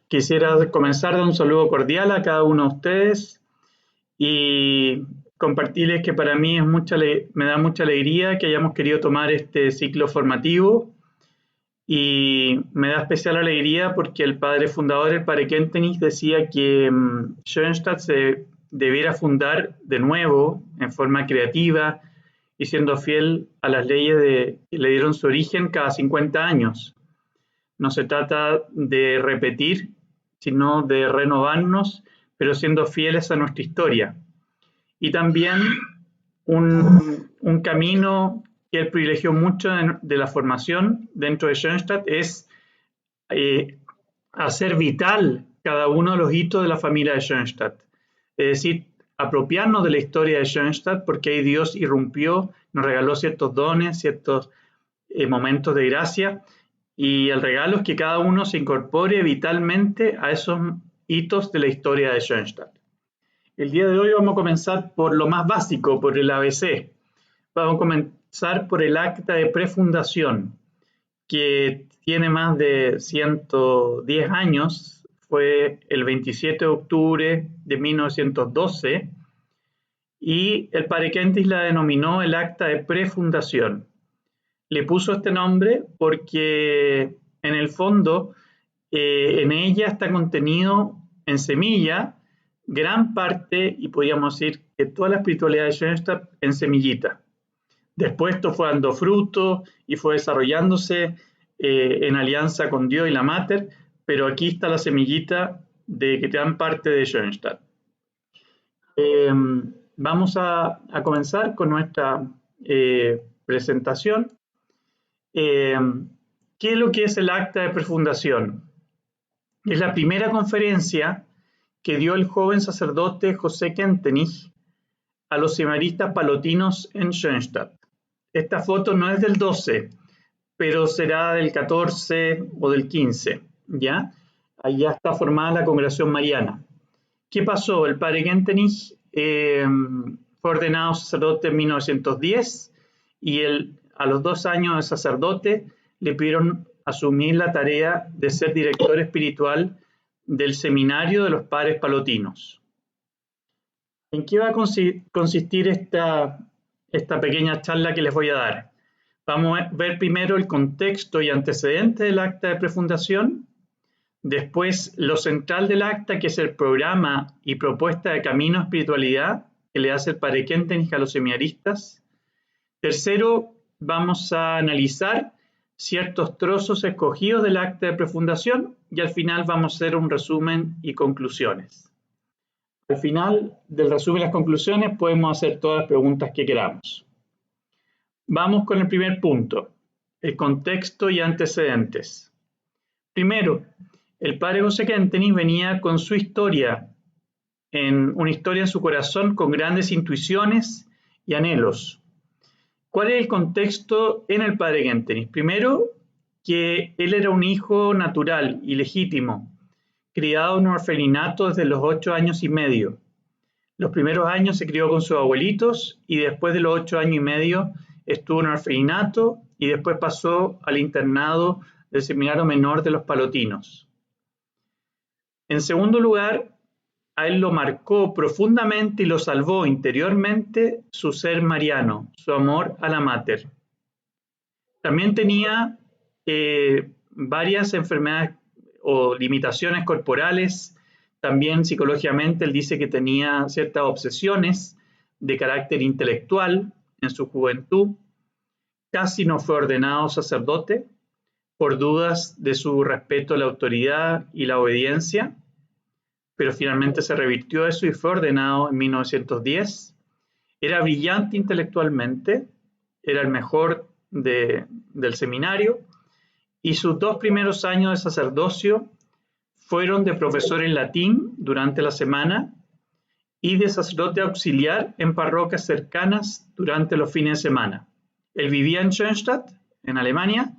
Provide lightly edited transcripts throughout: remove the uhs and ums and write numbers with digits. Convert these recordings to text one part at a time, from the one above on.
Quisiera comenzar dando un saludo cordial a cada uno de ustedes y compartirles que para mí me da mucha alegría que hayamos querido tomar este ciclo formativo y me da especial alegría porque el padre fundador, el padre Kentenich, decía que Schoenstatt se debiera fundar de nuevo en forma creativa y siendo fiel a las leyes que le dieron su origen cada 50 años. No se trata de repetir, sino de renovarnos, pero siendo fieles a nuestra historia. Y también un camino que él privilegió mucho de la formación dentro de Schoenstatt es hacer vital cada uno de los hitos de la familia de Schoenstatt. Es decir, apropiarnos de la historia de Schoenstatt porque ahí Dios irrumpió, nos regaló ciertos dones, ciertos momentos de gracia, y el regalo es que cada uno se incorpore vitalmente a esos hitos de la historia de Schoenstatt. El día de hoy vamos a comenzar por lo más básico, por el ABC. Vamos a comenzar por el acta de prefundación, que tiene más de 110 años, fue el 27 de octubre de 1912, y el padre Kentenich la denominó el acta de prefundación. Le puso este nombre porque en el fondo en ella está contenido en semilla gran parte, y podríamos decir que toda la espiritualidad de Schoenstatt en semillita. Después esto fue dando fruto y fue desarrollándose en alianza con Dios y la Mater, pero aquí está la semillita de que gran parte de Schoenstatt. Vamos a comenzar con nuestra presentación. ¿Qué es lo que es el acta de prefundación? Es la primera conferencia que dio el joven sacerdote José Kentenich a los seminaristas palotinos en Schoenstatt. Esta foto no es del 12, pero será del 14 o del 15, ¿ya? Allá está formada la congregación mariana. ¿Qué pasó? El padre Kentenich fue ordenado sacerdote en 1910 y a los 2 años de sacerdote le pidieron asumir la tarea de ser director espiritual del seminario de los padres palotinos. ¿En qué va a consistir esta pequeña charla que les voy a dar? Vamos a ver primero el contexto y antecedentes del acta de prefundación, después lo central del acta, que es el programa y propuesta de camino a espiritualidad que le hace el padre Kentenich a los seminaristas. Tercero, vamos a analizar ciertos trozos escogidos del acta de prefundación y al final vamos a hacer un resumen y conclusiones. Al final del resumen y las conclusiones podemos hacer todas las preguntas que queramos. Vamos con el primer punto, el contexto y antecedentes. Primero, el padre José Kentenich venía con su historia, una historia en su corazón con grandes intuiciones y anhelos. ¿Cuál es el contexto en el padre Kentenich? Primero, que él era un hijo natural y legítimo, criado en un orfelinato desde los 8 años y medio. Los primeros años se crió con sus abuelitos y después de los 8 años y medio estuvo en un orfelinato y después pasó al internado del Seminario Menor de los Palotinos. En segundo lugar, a él lo marcó profundamente y lo salvó interiormente su ser mariano, su amor a la Mater. También tenía varias enfermedades o limitaciones corporales. También psicológicamente él dice que tenía ciertas obsesiones de carácter intelectual en su juventud. Casi no fue ordenado sacerdote por dudas de su respeto a la autoridad y la obediencia, pero finalmente se revirtió eso y fue ordenado en 1910. Era brillante intelectualmente, era el mejor del seminario, y sus 2 primeros años de sacerdocio fueron de profesor en latín durante la semana y de sacerdote auxiliar en parroquias cercanas durante los fines de semana. Él vivía en Schoenstatt, en Alemania,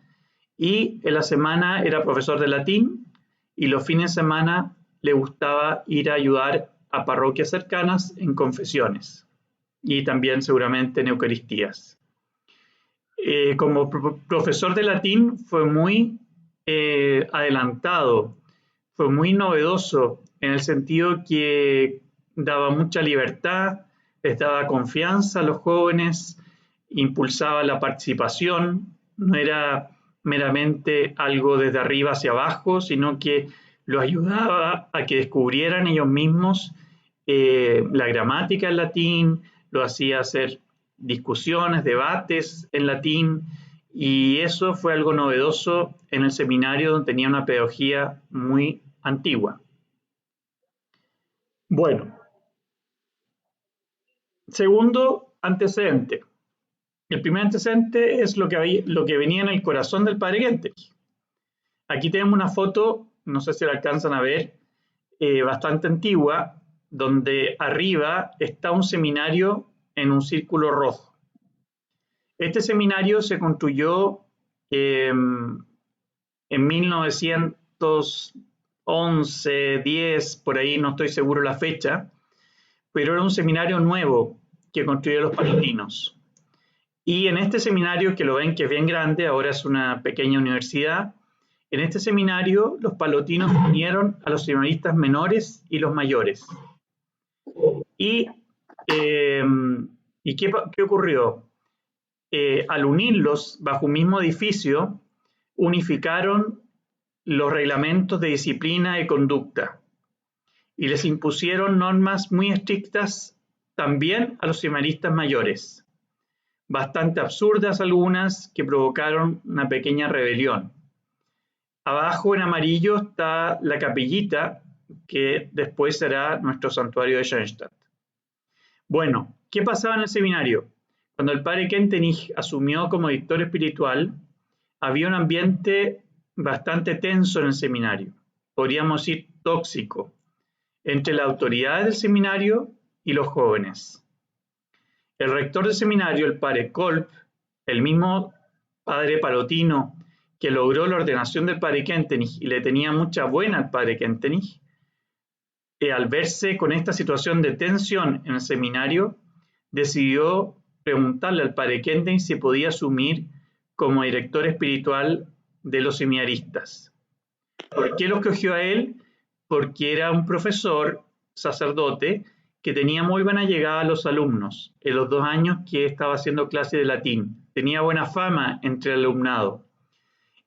y en la semana era profesor de latín y los fines de semana le gustaba ir a ayudar a parroquias cercanas en confesiones y también seguramente en eucaristías. Como profesor de latín fue muy adelantado, fue muy novedoso en el sentido que daba mucha libertad, les daba confianza a los jóvenes, impulsaba la participación, no era meramente algo desde arriba hacia abajo, sino que los ayudaba a que descubrieran ellos mismos la gramática en latín, lo hacía hacer discusiones, debates en latín, y eso fue algo novedoso en el seminario donde tenía una pedagogía muy antigua. Bueno, segundo antecedente. El primer antecedente es lo que venía en el corazón del padre Kentenich. Aquí tenemos una foto, no sé si la alcanzan a ver, bastante antigua, donde arriba está un seminario en un círculo rojo. Este seminario se construyó en 1911, 10, por ahí no estoy seguro la fecha, pero era un seminario nuevo que construyeron los palotinos. Y en este seminario, que lo ven que es bien grande, ahora es una pequeña universidad, en este seminario los palotinos unieron a los seminaristas menores y los mayores. ¿Y qué ocurrió? Al unirlos bajo un mismo edificio, unificaron los reglamentos de disciplina y conducta y les impusieron normas muy estrictas también a los seminaristas mayores, bastante absurdas algunas que provocaron una pequeña rebelión. Abajo en amarillo está la capillita que después será nuestro santuario de Schoenstatt. Bueno, ¿qué pasaba en el seminario? Cuando el padre Kentenich asumió como director espiritual, había un ambiente bastante tenso en el seminario, podríamos decir tóxico, entre la autoridad del seminario y los jóvenes. El rector del seminario, el padre Kolb, el mismo padre palotino que logró la ordenación del padre Kentenich y le tenía mucha buena al padre Kentenich, al verse con esta situación de tensión en el seminario, decidió preguntarle al padre Kentenich si podía asumir como director espiritual de los seminaristas. ¿Por qué lo escogió a él? Porque era un profesor, sacerdote, que tenía muy buena llegada a los alumnos en los 2 años que estaba haciendo clase de latín. Tenía buena fama entre el alumnado.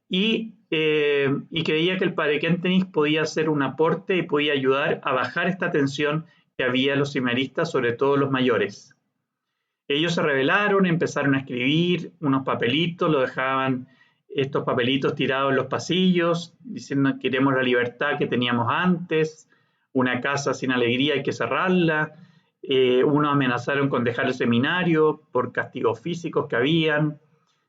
Y creía que el padre Kentenich podía hacer un aporte y podía ayudar a bajar esta tensión que había en los seminaristas, sobre todo los mayores. Ellos se rebelaron, empezaron a escribir unos papelitos, lo dejaban estos papelitos tirados en los pasillos, diciendo que queremos la libertad que teníamos antes, una casa sin alegría hay que cerrarla, unos amenazaron con dejar el seminario por castigos físicos que habían,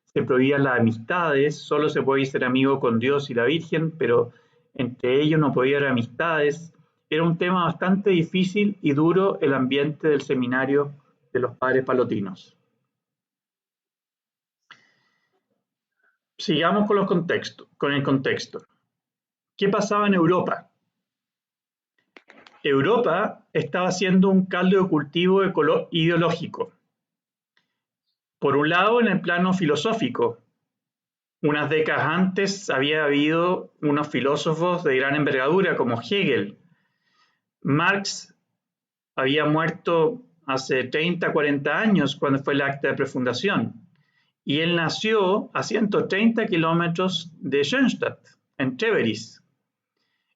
se prohibían las amistades, solo se podía ser amigo con Dios y la Virgen, pero entre ellos no podía haber amistades. Era un tema bastante difícil y duro el ambiente del seminario de los padres palotinos. Sigamos con el contexto. ¿Qué pasaba en Europa? Europa estaba haciendo un caldo de cultivo ideológico. Por un lado, en el plano filosófico, unas décadas antes había habido unos filósofos de gran envergadura como Hegel. Marx había muerto hace 30, 40 años cuando fue el acta de prefundación. Y él nació a 130 kilómetros de Schoenstatt, en Treveris.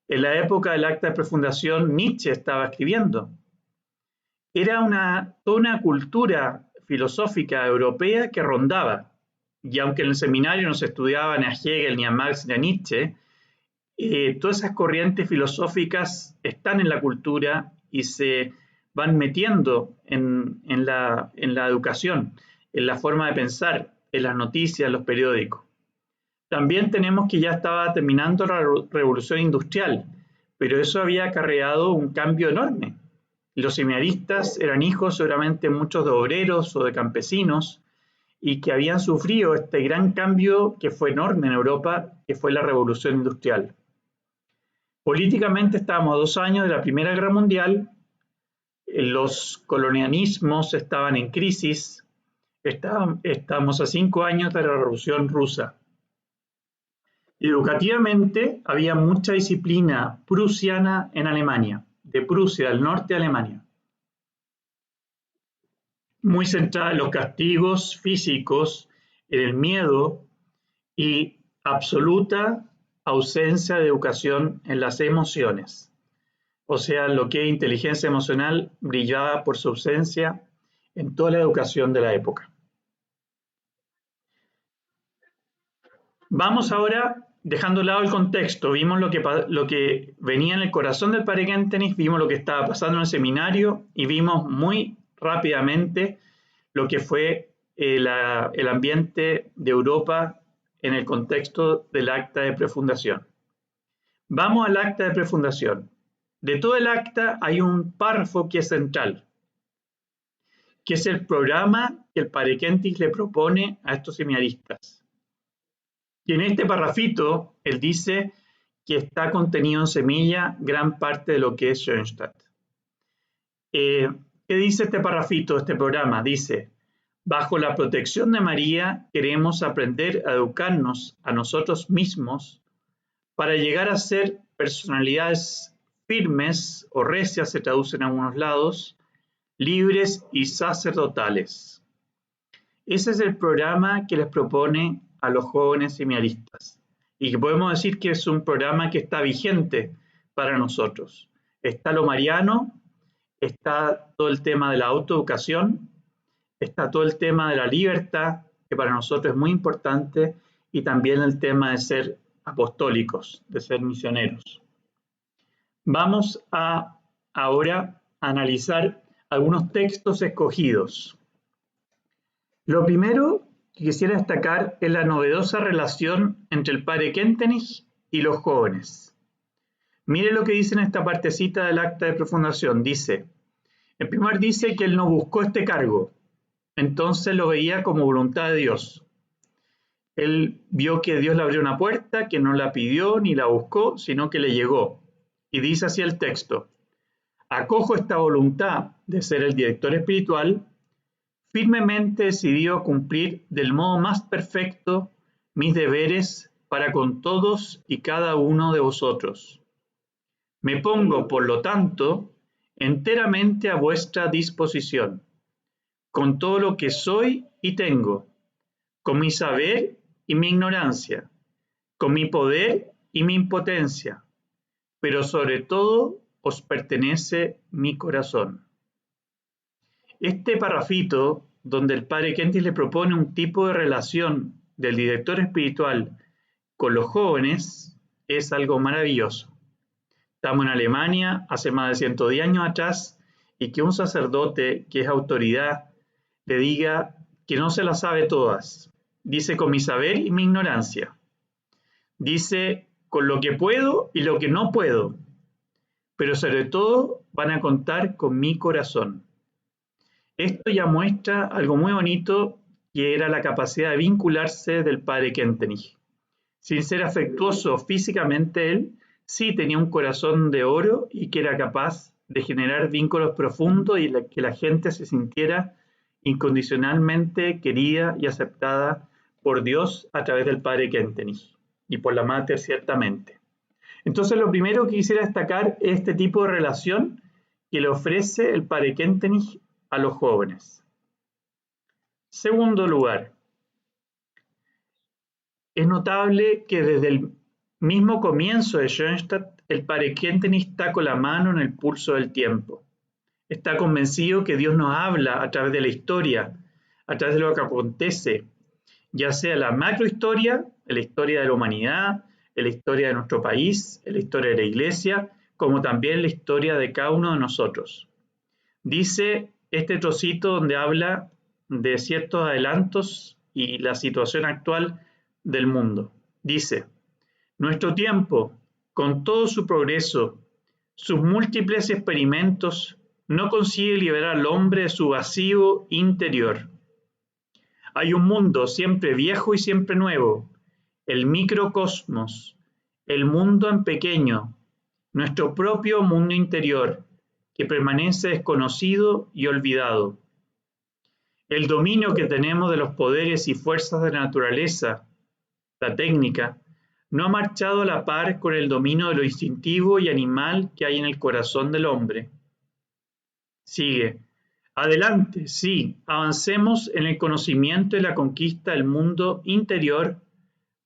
En la época del acta de prefundación, Nietzsche estaba escribiendo. Era toda una cultura filosófica europea que rondaba. Y aunque en el seminario no se estudiaba ni a Hegel, ni a Marx, ni a Nietzsche, todas esas corrientes filosóficas están en la cultura y se van metiendo en la educación, en la forma de pensar, en las noticias, en los periódicos. También tenemos que ya estaba terminando la revolución industrial, pero eso había acarreado un cambio enorme. Los seminaristas eran hijos seguramente muchos de obreros o de campesinos y que habían sufrido este gran cambio que fue enorme en Europa, que fue la revolución industrial. Políticamente estábamos a 2 años de la Primera Guerra Mundial, los colonialismos estaban en crisis, estamos a 5 años de la Revolución Rusa. Educativamente había mucha disciplina prusiana en Alemania, de Prusia, del norte de Alemania, muy centrada en los castigos físicos, en el miedo y absoluta ausencia de educación en las emociones. O sea, lo que es inteligencia emocional brillaba por su ausencia en toda la educación de la época. Vamos ahora, dejando de lado el contexto, vimos lo que venía en el corazón del padre Kentenich, vimos lo que estaba pasando en el seminario y vimos muy rápidamente lo que fue el ambiente de Europa en el contexto del acta de prefundación. Vamos al acta de prefundación. De todo el acta hay un párrafo que es central, que es el programa que el padre Kentenich le propone a estos seminaristas. Y en este parrafito, él dice que está contenido en semilla gran parte de lo que es Schoenstatt. ¿Qué dice este parrafito, este programa? Dice, bajo la protección de María queremos aprender a educarnos a nosotros mismos para llegar a ser personalidades firmes o recias, se traducen a algunos lados, libres y sacerdotales. Ese es el programa que les propone a los jóvenes seminaristas y que podemos decir que es un programa que está vigente para nosotros. Está lo mariano, está todo el tema de la autoeducación, está todo el tema de la libertad, que para nosotros es muy importante, y también el tema de ser apostólicos, de ser misioneros. Vamos ahora a analizar algunos textos escogidos. Lo primero que quisiera destacar es la novedosa relación entre el padre Kentenich y los jóvenes. Mire lo que dice en esta partecita del acta de prefundación. Dice, en primer dice que él no buscó este cargo, entonces lo veía como voluntad de Dios. Él vio que Dios le abrió una puerta, que no la pidió ni la buscó, sino que le llegó. Y dice así el texto, acojo esta voluntad de ser el director espiritual, firmemente decidido a cumplir del modo más perfecto mis deberes para con todos y cada uno de vosotros. Me pongo, por lo tanto, enteramente a vuestra disposición, con todo lo que soy y tengo, con mi saber y mi ignorancia, con mi poder y mi impotencia, pero sobre todo os pertenece mi corazón. Este parrafito, donde el padre Kentenich le propone un tipo de relación del director espiritual con los jóvenes, es algo maravilloso. Estamos en Alemania hace más de 110 años atrás y que un sacerdote que es autoridad le diga que no se las sabe todas. Dice con mi saber y mi ignorancia. Dice con lo que puedo y lo que no puedo. Pero sobre todo van a contar con mi corazón. Esto ya muestra algo muy bonito que era la capacidad de vincularse del padre Kentenich. Sin ser afectuoso físicamente él, sí tenía un corazón de oro y que era capaz de generar vínculos profundos y que la gente se sintiera incondicionalmente querida y aceptada por Dios a través del padre Kentenich y por la Mater ciertamente. Entonces lo primero que quisiera destacar es este tipo de relación que le ofrece el padre Kentenich a los jóvenes. Segundo lugar, es notable que desde el mismo comienzo de Schoenstatt, el padre Kentenich está con la mano en el pulso del tiempo. Está convencido que Dios nos habla a través de la historia, a través de lo que acontece, ya sea la macrohistoria, la historia de la humanidad, la historia de nuestro país, la historia de la iglesia, como también la historia de cada uno de nosotros. Dice este trocito donde habla de ciertos adelantos y la situación actual del mundo. Dice, nuestro tiempo, con todo su progreso, sus múltiples experimentos, no consigue liberar al hombre de su vacío interior. Hay un mundo siempre viejo y siempre nuevo, el microcosmos, el mundo en pequeño, nuestro propio mundo interior, que permanece desconocido y olvidado. El dominio que tenemos de los poderes y fuerzas de la naturaleza, la técnica, no ha marchado a la par con el dominio de lo instintivo y animal que hay en el corazón del hombre. Sigue. Adelante, sí, avancemos en el conocimiento y la conquista del mundo interior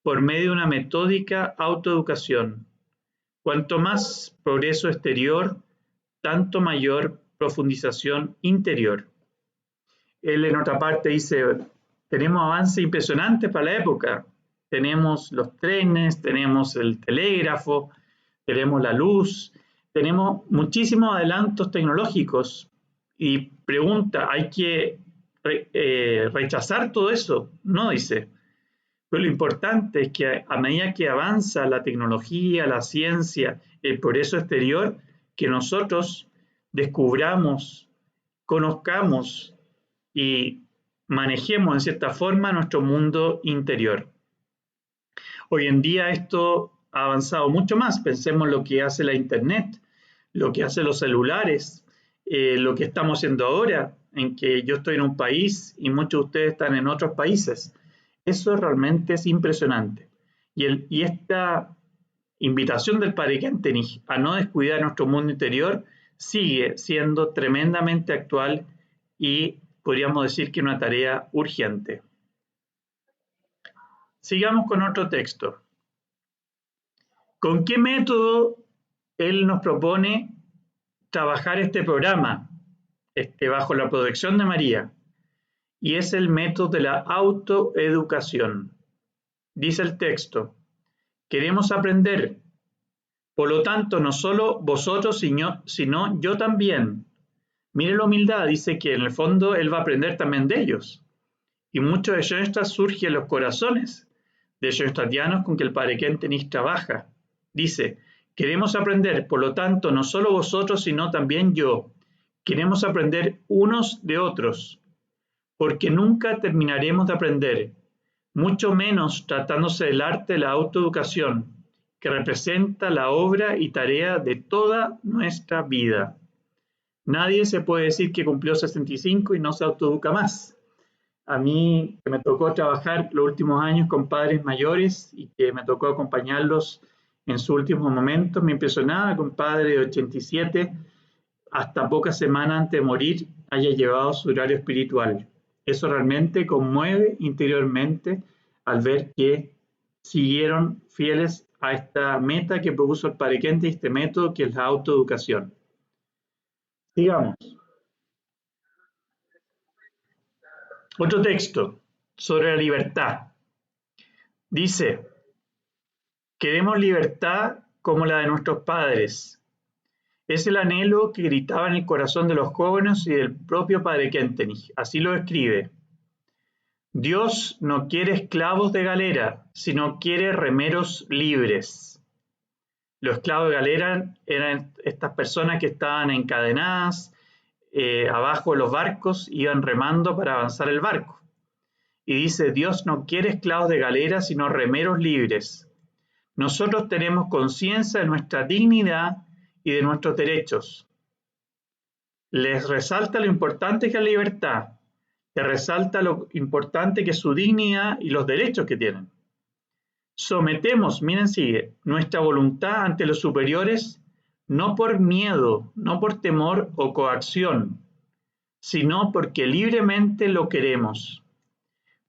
por medio de una metódica autoeducación. Cuanto más progreso exterior, tanto mayor profundización interior. Él en otra parte dice, tenemos avances impresionantes para la época. Tenemos los trenes, tenemos el telégrafo, tenemos la luz, tenemos muchísimos adelantos tecnológicos. Y pregunta, ¿hay que rechazar todo eso? No, dice. Pero lo importante es que a medida que avanza la tecnología, la ciencia, el progreso exterior, que nosotros descubramos, conozcamos y manejemos en cierta forma nuestro mundo interior. Hoy en día esto ha avanzado mucho más. Pensemos lo que hace la Internet, lo que hacen los celulares, lo que estamos haciendo ahora, en que yo estoy en un país y muchos de ustedes están en otros países. Eso realmente es impresionante. Y esta invitación del Padre Kentenich a no descuidar nuestro mundo interior sigue siendo tremendamente actual y podríamos decir que una tarea urgente. Sigamos con otro texto. ¿Con qué método él nos propone trabajar este programa bajo la protección de María? Y es el método de la autoeducación. Dice el texto, queremos aprender, por lo tanto, no solo vosotros, sino yo también. Mire la humildad, dice que en el fondo él va a aprender también de ellos. Y mucho de Schoenstatt surge en los corazones de schoenstattianos con que el Padre Kentenich trabaja. Dice, queremos aprender, por lo tanto, no solo vosotros, sino también yo. Queremos aprender unos de otros, porque nunca terminaremos de aprender, mucho menos tratándose del arte de la autoeducación, que representa la obra y tarea de toda nuestra vida. Nadie se puede decir que cumplió 65 y no se autoeduca más. A mí, que me tocó trabajar los últimos años con padres mayores y que me tocó acompañarlos en sus últimos momentos, me impresionaba que un padre de 87, hasta pocas semanas antes de morir, haya llevado su horario espiritual. Eso realmente conmueve interiormente al ver que siguieron fieles a esta meta que propuso el Padre Kentenich, este método que es la autoeducación. Sigamos. Otro texto sobre la libertad. Dice, queremos libertad como la de nuestros padres. Es el anhelo que gritaba en el corazón de los jóvenes y del propio Padre Kentenich. Así lo escribe. Dios no quiere esclavos de galera, sino quiere remeros libres. Los esclavos de galera eran estas personas que estaban encadenadas abajo de los barcos, iban remando para avanzar el barco. Y dice, Dios no quiere esclavos de galera, sino remeros libres. Nosotros tenemos conciencia de nuestra dignidad y de nuestros derechos. Les resalta lo importante que es la libertad, les resalta lo importante que es su dignidad y los derechos que tienen. Sometemos, miren, sigue, nuestra voluntad ante los superiores, no por miedo, no por temor o coacción, sino porque libremente lo queremos,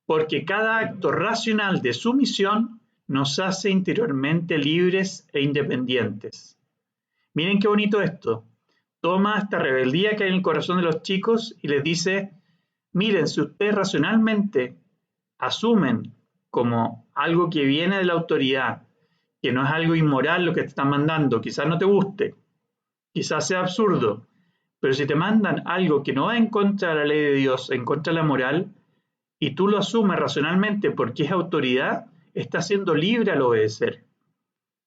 porque cada acto racional de sumisión nos hace interiormente libres e independientes. Miren qué bonito esto. Toma esta rebeldía que hay en el corazón de los chicos y les dice, miren, si ustedes racionalmente asumen como algo que viene de la autoridad, que no es algo inmoral lo que te están mandando, quizás no te guste, quizás sea absurdo, pero si te mandan algo que no va en contra de la ley de Dios, en contra de la moral, y tú lo asumes racionalmente porque es autoridad, estás siendo libre al obedecer.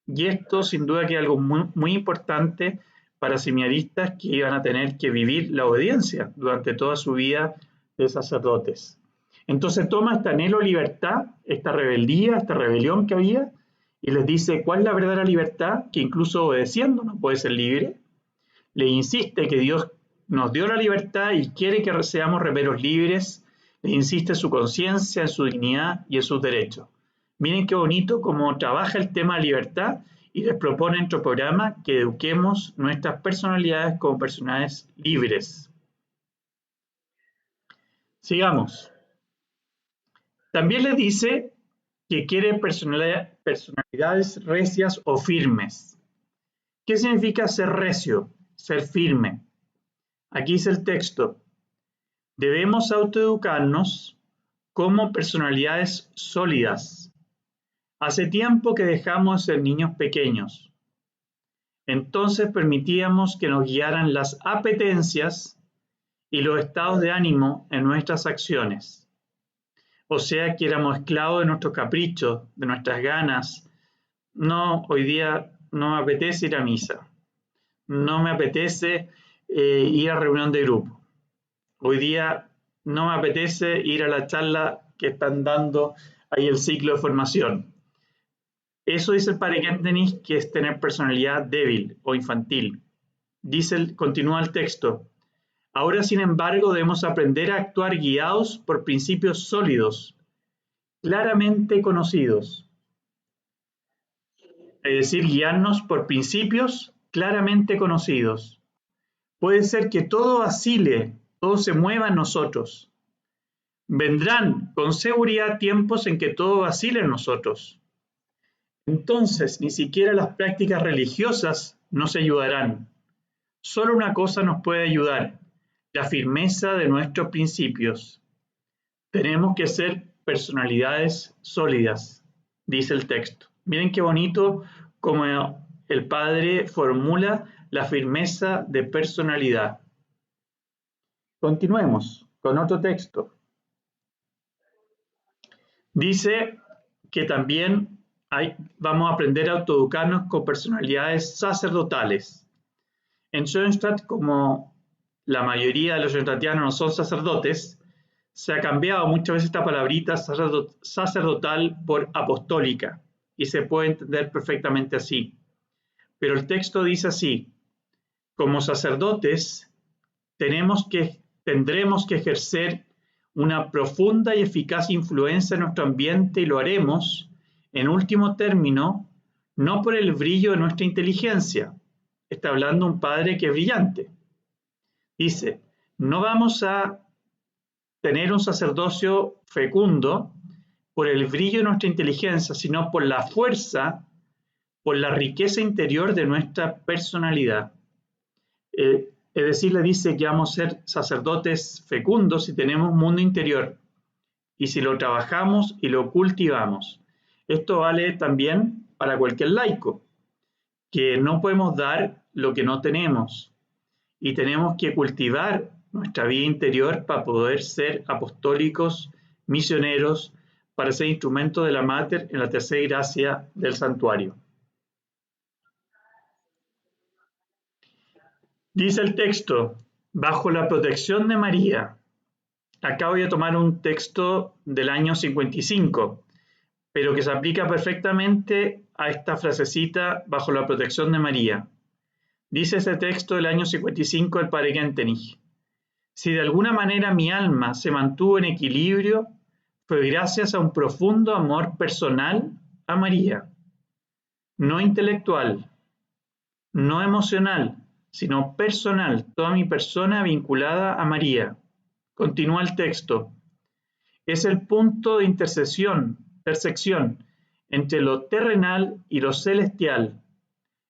Y esto sin duda que es algo muy, muy importante para seminaristas que iban a tener que vivir la obediencia durante toda su vida de sacerdotes. Entonces toma este anhelo de libertad, esta rebeldía, esta rebelión que había, y les dice cuál es la verdadera libertad, que incluso obedeciendo no puede ser libre. Le insiste que Dios nos dio la libertad y quiere que seamos remeros libres, le insiste en su conciencia, en su dignidad y en sus derechos. Miren qué bonito cómo trabaja el tema de libertad y les propone en nuestro programa que eduquemos nuestras personalidades como personalidades libres. Sigamos. También les dice que quiere personalidades recias o firmes. ¿Qué significa ser recio? Ser firme. Aquí dice el texto. Debemos autoeducarnos como personalidades sólidas. Hace tiempo que dejamos de ser niños pequeños. Entonces permitíamos que nos guiaran las apetencias y los estados de ánimo en nuestras acciones. O sea que éramos esclavos de nuestros caprichos, de nuestras ganas. No, hoy día no me apetece ir a misa. No me apetece ir a reunión de grupo. Hoy día no me apetece ir a la charla que están dando ahí el ciclo de formación. Eso dice el padre Kentenich, que es tener personalidad débil o infantil. Continúa el texto. Ahora, sin embargo, debemos aprender a actuar guiados por principios sólidos, claramente conocidos. Es decir, guiarnos por principios claramente conocidos. Puede ser que todo vacile, todo se mueva en nosotros. Vendrán con seguridad tiempos en que todo vacile en nosotros. Entonces, ni siquiera las prácticas religiosas nos ayudarán. Solo una cosa nos puede ayudar, la firmeza de nuestros principios. Tenemos que ser personalidades sólidas, dice el texto. Miren qué bonito como el Padre formula la firmeza de personalidad. Continuemos con otro texto. Dice que también vamos a aprender a autoeducarnos con personalidades sacerdotales. En Schoenstatt, como la mayoría de los schoenstattianos no son sacerdotes, se ha cambiado muchas veces esta palabrita sacerdotal por apostólica y se puede entender perfectamente así. Pero el texto dice así: como sacerdotes tendremos que ejercer una profunda y eficaz influencia en nuestro ambiente y lo haremos, en último término, no por el brillo de nuestra inteligencia. Está hablando un padre que es brillante. Dice, no vamos a tener un sacerdocio fecundo por el brillo de nuestra inteligencia, sino por la fuerza, por la riqueza interior de nuestra personalidad. Es decir, le dice que vamos a ser sacerdotes fecundos si tenemos mundo interior y si lo trabajamos y lo cultivamos. Esto vale también para cualquier laico, que no podemos dar lo que no tenemos y tenemos que cultivar nuestra vida interior para poder ser apostólicos, misioneros, para ser instrumento de la Mater en la tercera gracia del santuario. Dice el texto, bajo la protección de María. Acá voy a tomar un texto del año 55, pero que se aplica perfectamente a esta frasecita, bajo la protección de María. Dice ese texto del año 55 el padre Kentenich. Si de alguna manera mi alma se mantuvo en equilibrio, fue gracias a un profundo amor personal a María. No intelectual, no emocional, sino personal, toda mi persona vinculada a María. Continúa el texto. Es el punto de intersección entre lo terrenal y lo celestial.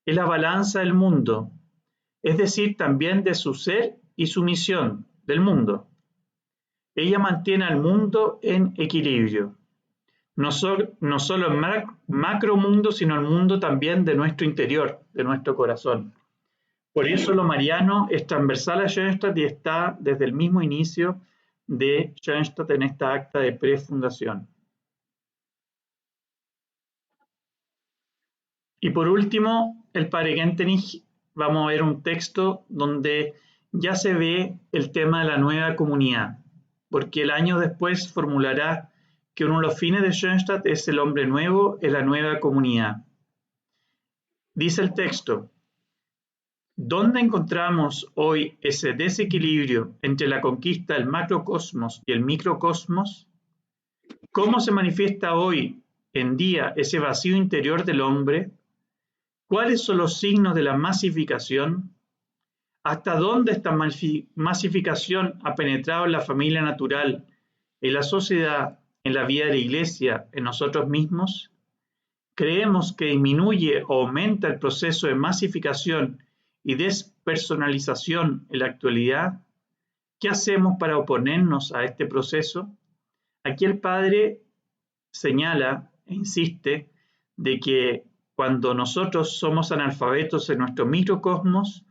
Es la balanza del mundo, es decir, también de su ser y su misión del mundo. Ella mantiene al mundo en equilibrio. No solo el macromundo, sino el mundo también de nuestro interior, de nuestro corazón. Por eso lo mariano es transversal a Schoenstatt y está desde el mismo inicio de Schoenstatt en esta acta de prefundación. Y por último, el padre Kentenich, vamos a ver un texto donde ya se ve el tema de la nueva comunidad, porque el año después formulará que uno de los fines de Schoenstatt es el hombre nuevo en la nueva comunidad. Dice el texto, ¿dónde encontramos hoy ese desequilibrio entre la conquista del macrocosmos y el microcosmos? ¿Cómo se manifiesta hoy en día ese vacío interior del hombre? ¿Cuáles son los signos de la masificación? ¿Hasta dónde esta masificación ha penetrado en la familia natural, en la sociedad, en la vida de la iglesia, en nosotros mismos? ¿Creemos que disminuye o aumenta el proceso de masificación y despersonalización en la actualidad? ¿Qué hacemos para oponernos a este proceso? Aquí el padre señala e insiste de que cuando nosotros somos analfabetos en nuestro microcosmos,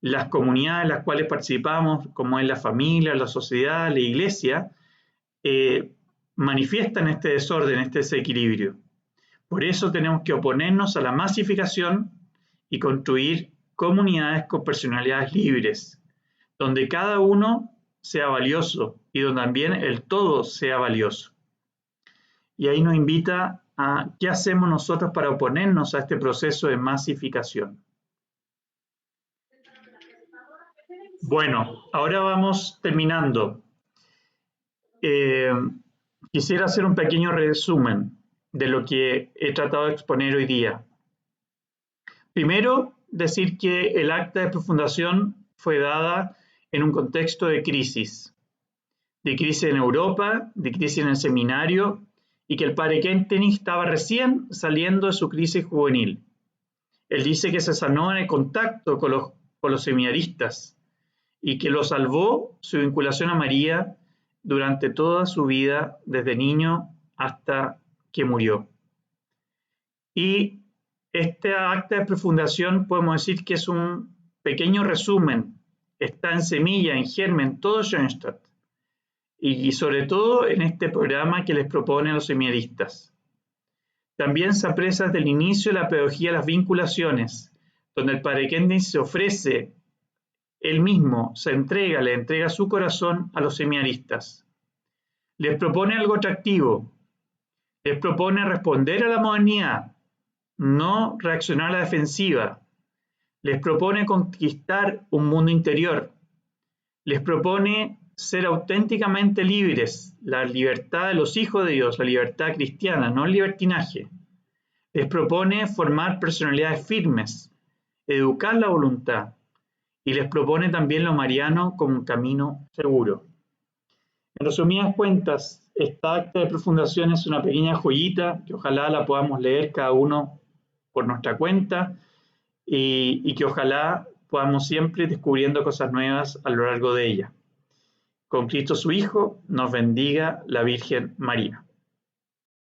las comunidades en las cuales participamos, como es la familia, la sociedad, la iglesia, manifiestan este desorden, este desequilibrio. Por eso tenemos que oponernos a la masificación y construir comunidades con personalidades libres, donde cada uno sea valioso y donde también el todo sea valioso. Y ahí nos invita a qué hacemos nosotros para oponernos a este proceso de masificación. Bueno, ahora vamos terminando. Quisiera hacer un pequeño resumen de lo que he tratado de exponer hoy día. Primero, decir que el acta de profundación fue dada en un contexto de crisis en Europa, de crisis en el seminario, y que el padre Kentenich estaba recién saliendo de su crisis juvenil. Él dice que se sanó en el contacto con los seminaristas y que lo salvó su vinculación a María durante toda su vida, desde niño hasta que murió. Y este acta de profundación podemos decir que es un pequeño resumen, está en semilla, en germen, todo Schoenstatt. Y sobre todo en este programa que les propone a los seminaristas. También se aprecia desde el inicio de la pedagogía de las vinculaciones, donde el padre Kentenich se ofrece él mismo, le entrega su corazón a los seminaristas. Les propone algo atractivo, les propone responder a la modernidad, no reaccionar a la defensiva, les propone conquistar un mundo interior, les propone ser auténticamente libres, la libertad de los hijos de Dios, la libertad cristiana, no el libertinaje. Les propone formar personalidades firmes, educar la voluntad y les propone también lo mariano como un camino seguro. En resumidas cuentas, esta acta de profundación es una pequeña joyita que ojalá la podamos leer cada uno por nuestra cuenta y que ojalá podamos siempre ir descubriendo cosas nuevas a lo largo de ella. Con Cristo su Hijo, nos bendiga la Virgen María.